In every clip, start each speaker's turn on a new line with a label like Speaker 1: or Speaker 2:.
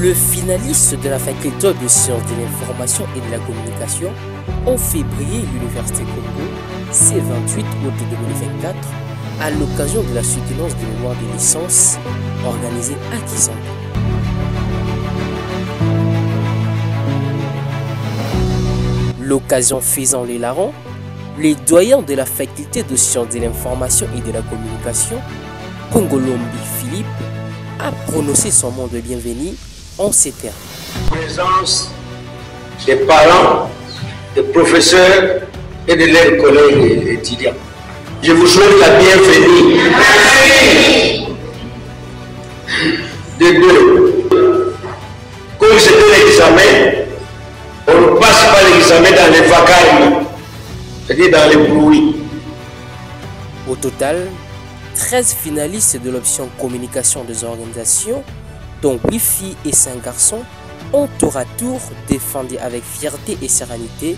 Speaker 1: Le finaliste de la faculté de sciences de l'information et de la communication ont fait briller l'Université Congo C28 août 2024 à l'occasion de la soutenance de mémoire de licence organisée à Kisangani. L'occasion faisant les larrons, les doyens de la faculté de sciences de l'information et de la communication, Kongolombi Philippe, a prononcé son mot de bienvenue en ces termes.
Speaker 2: Présence des parents, des professeurs et de leurs collègues étudiants. Je vous souhaite la bienvenue. De deux, comme c'était l'examen, on ne passe pas l'examen dans les vacarmes, c'est-à-dire dans les bruits.
Speaker 1: Au total, 13 finalistes de l'option communication des organisations, dont 8 filles et 5 garçons, ont tour à tour défendu avec fierté et sérénité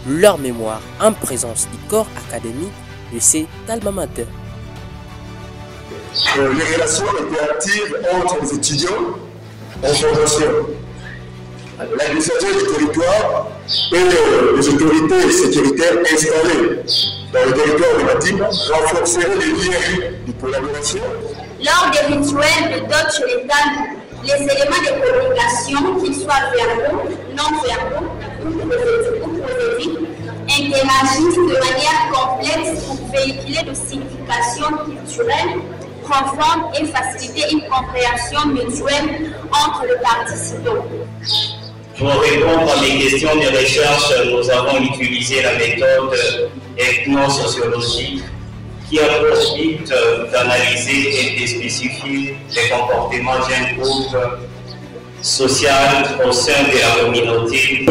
Speaker 1: leur mémoire en présence du corps académique de ces alma mater.
Speaker 3: Les relations étaient actives entre les étudiants en formation, l'administration du territoire et les autorités sécuritaires installées dans le territoire de Matimba renforceraient les liens de collaboration.
Speaker 4: Lors des rituels de dot chez les dames, les éléments de communication, qu'ils soient verbaux, non verbaux ou prophétiques, interagissent de manière complexe pour véhiculer des significations culturelles profondes et faciliter une compréhension mutuelle entre les participants.
Speaker 5: Pour répondre à mes questions de recherche, nous avons utilisé la méthode ethno-sociologique qui a pour but d'analyser et de spécifier les comportements d'un groupe social au sein de la communauté.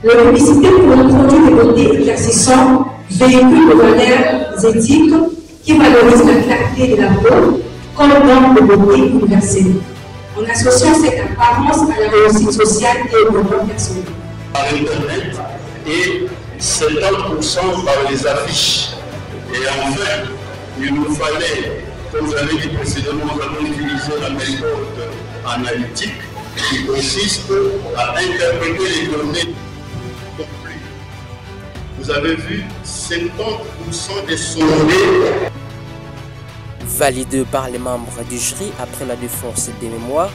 Speaker 6: La publicité pour un produit de beauté éclaircissant véhicule de valeurs éthiques qui valorisent la clarté de la peau comme norme de beauté universelle, en associant cette apparence à la réussite sociale et au développement personnel.
Speaker 3: Par Internet et 70% par les affiches. Et enfin, il nous fallait, comme vous avez dit précédemment, nous avons utilisé la méthode analytique qui consiste à interpréter les données conclues. Vous avez vu 50% des sondés.
Speaker 1: Validé par les membres du jury après la défense des mémoires,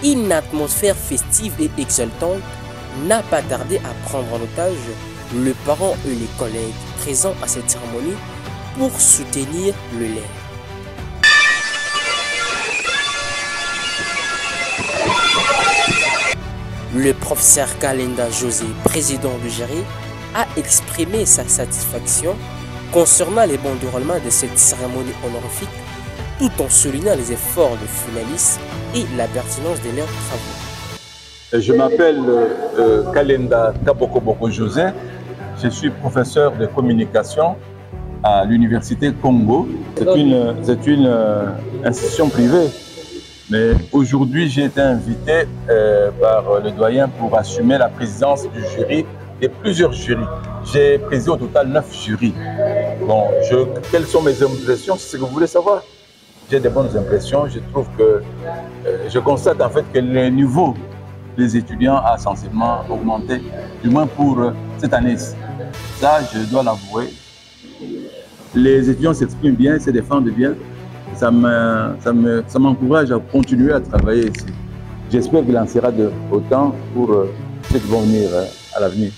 Speaker 1: une atmosphère festive et exaltante n'a pas tardé à prendre en otage le parent et les collègues présents à cette cérémonie pour soutenir le lait. Le professeur Kalenda José, président du jury, a exprimé sa satisfaction concernant les bons déroulements de cette cérémonie honorifique, tout en soulignant les efforts des finalistes et la pertinence de leurs travaux.
Speaker 7: Je m'appelle Kalenda Kabokoboko José, je suis professeur de communication à l'Université Congo. C'est une institution privée, mais aujourd'hui j'ai été invité par le doyen pour assumer la présidence du jury et plusieurs jurys. J'ai présidé au total 9 jurys. Bon, quelles sont mes impressions? C'est ce que vous voulez savoir. J'ai des bonnes impressions. Je trouve que je constate en fait que le niveau des étudiants a sensiblement augmenté, du moins pour cette année. Ça, je dois l'avouer. Les étudiants s'expriment bien, se défendent bien. Ça m'encourage à continuer à travailler ici. J'espère qu'il en sera de autant pour ceux qui vont venir à l'avenir.